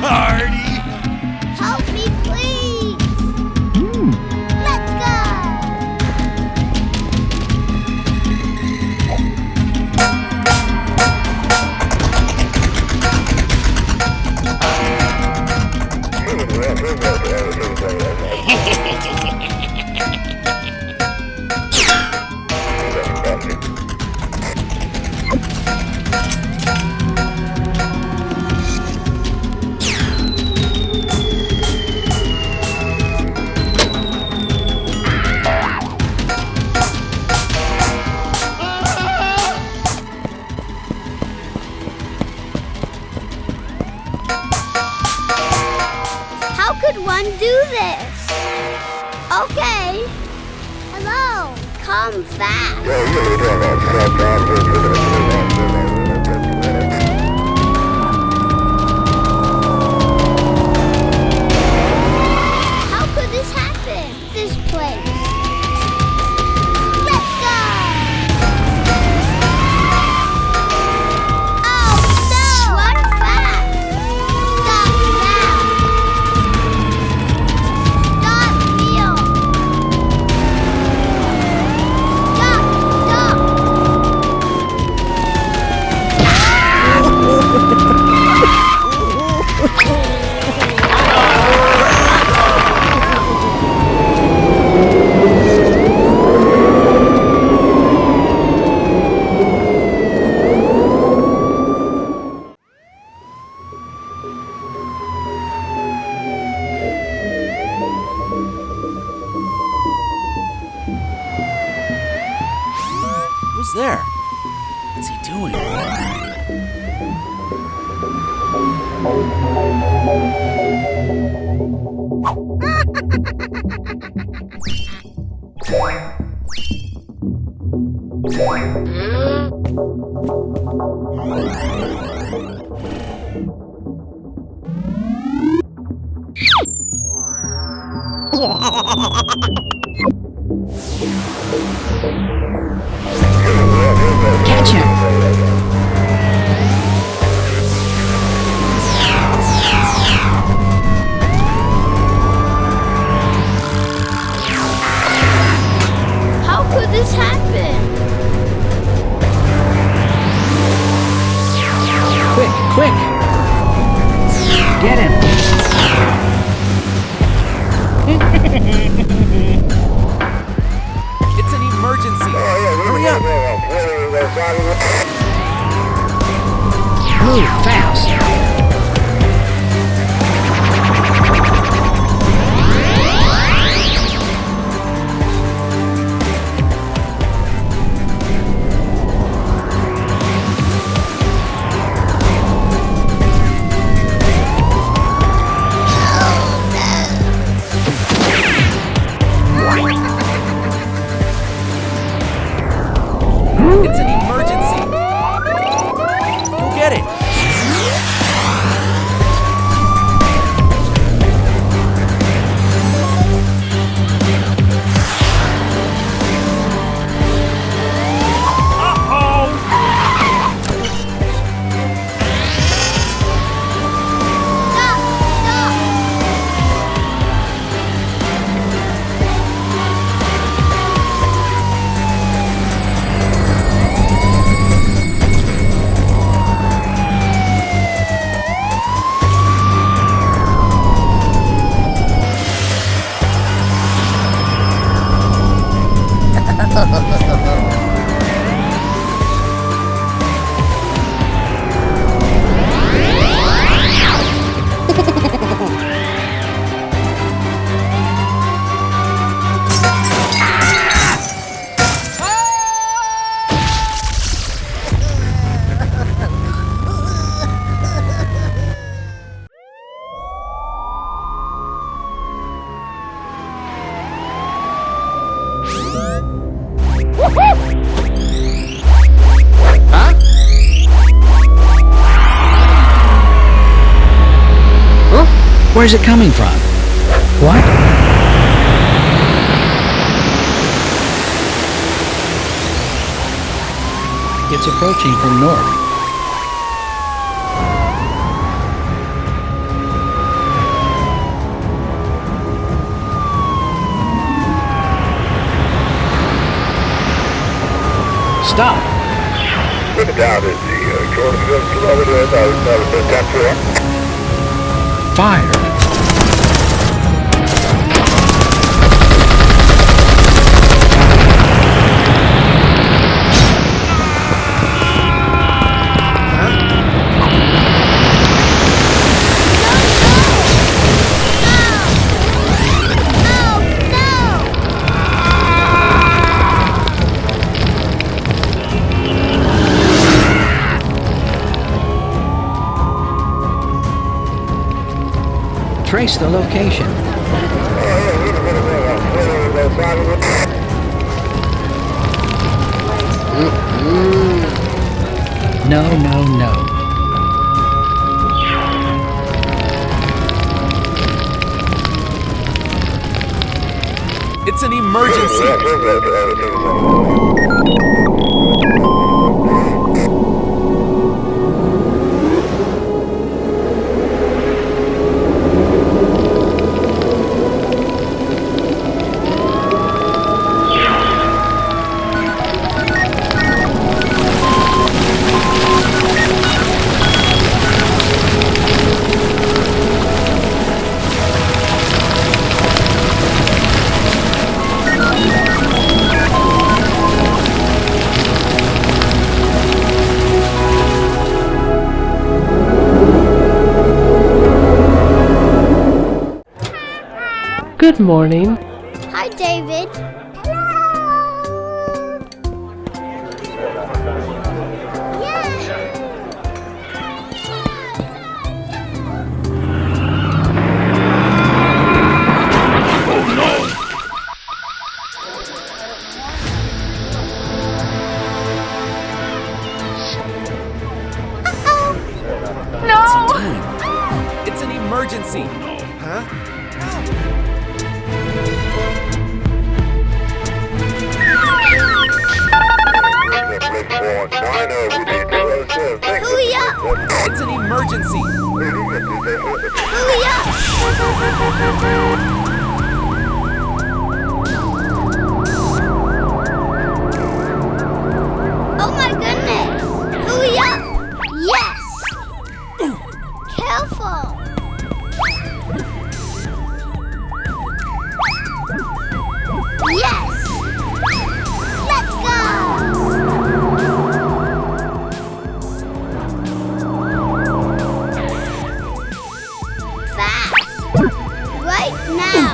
Party! Help me, please! Let's go! How could one do this? Okay. Hello. Come fast. How could this happen? This place. Let's go. Oh no! Run fast. Stop now. Stop, Leo. Stop, Who's there? What's he doing? Catch him! How could this happen? Quick, quick! Get him! It's an emergency! Hurry up! Move fast! It's an emergency! Go get it! Stop! Stop! Huh? Huh? Where's it coming from? What? It's approaching from north. Stop! Fire! Trace the location. No, no, no. It's an emergency. Good morning. Hi, David. What's he doing? It's an emergency. Huh? Hurry up! It's an emergency. Hurry up! Oh my goodness! Hurry up! Yes! Careful! Yes! Let's go! Fast! Right now!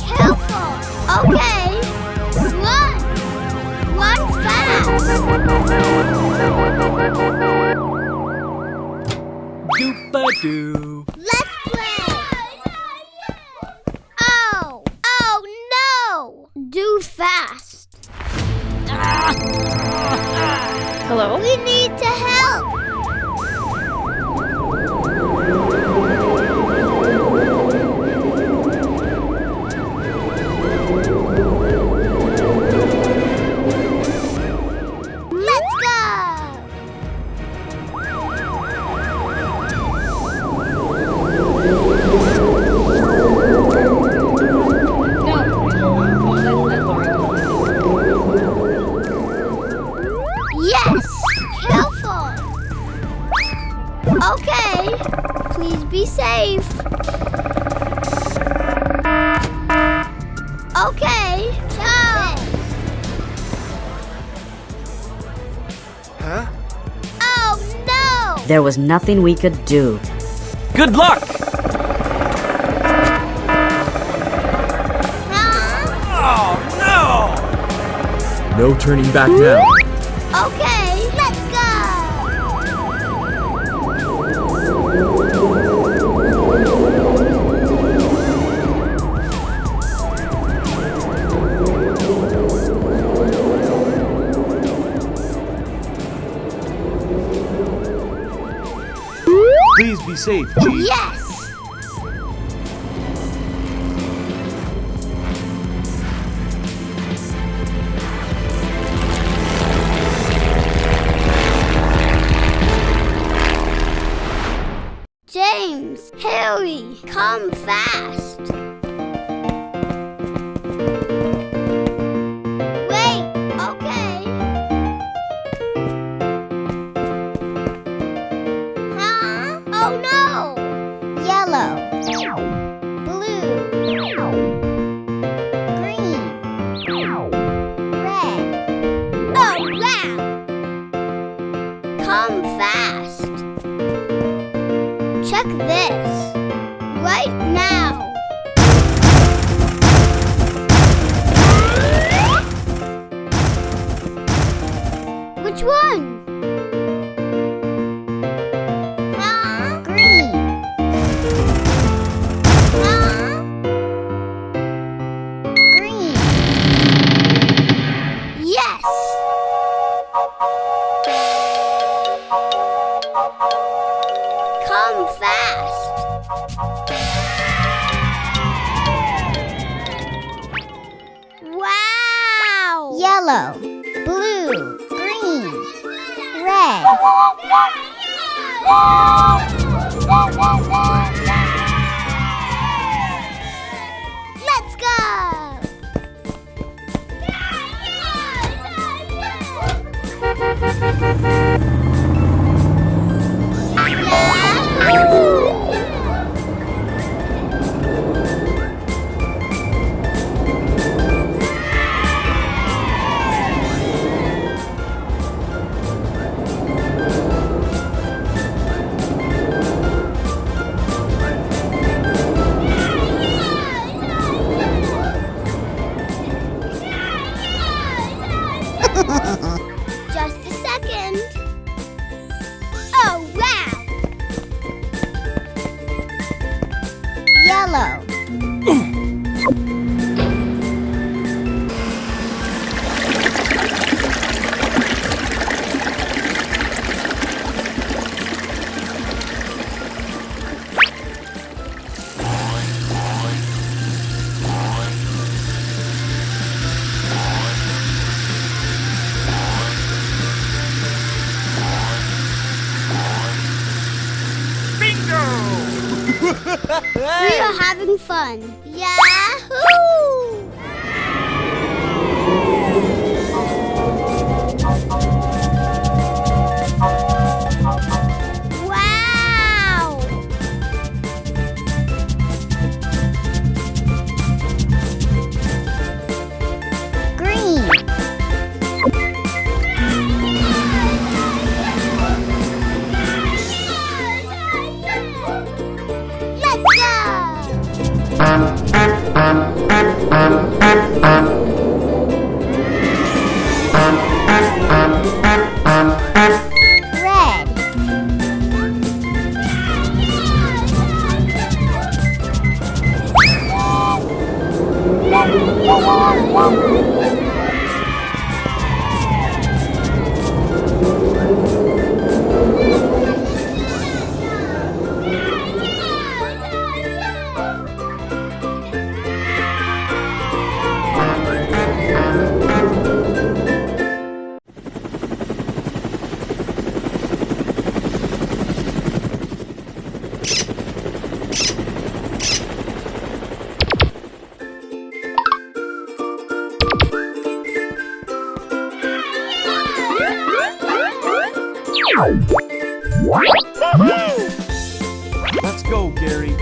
Careful! Okay! Run! Run fast! Doop-a-doo. Let's play! Oh! Oh no! Do fast! Hello? We need to help! Let's go! Yes! Careful! Okay, please be safe. Okay, go! Huh? Oh no! There was nothing we could do. Good luck! Huh? Oh, no! No turning back now. Okay, let's go! Please be safe, Chief. Yes! James, Harry, come fast! Wait, okay. fast. Come fast. Wow! Yellow, blue, green, red. Let's go! Yahoo! Just a second. Oh, wow! Yellow. We are having fun. Yahoo! Wow! Green. Let's go! Red. Let's go, Gary.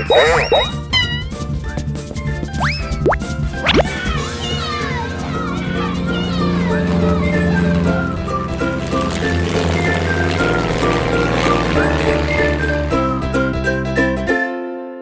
Huh?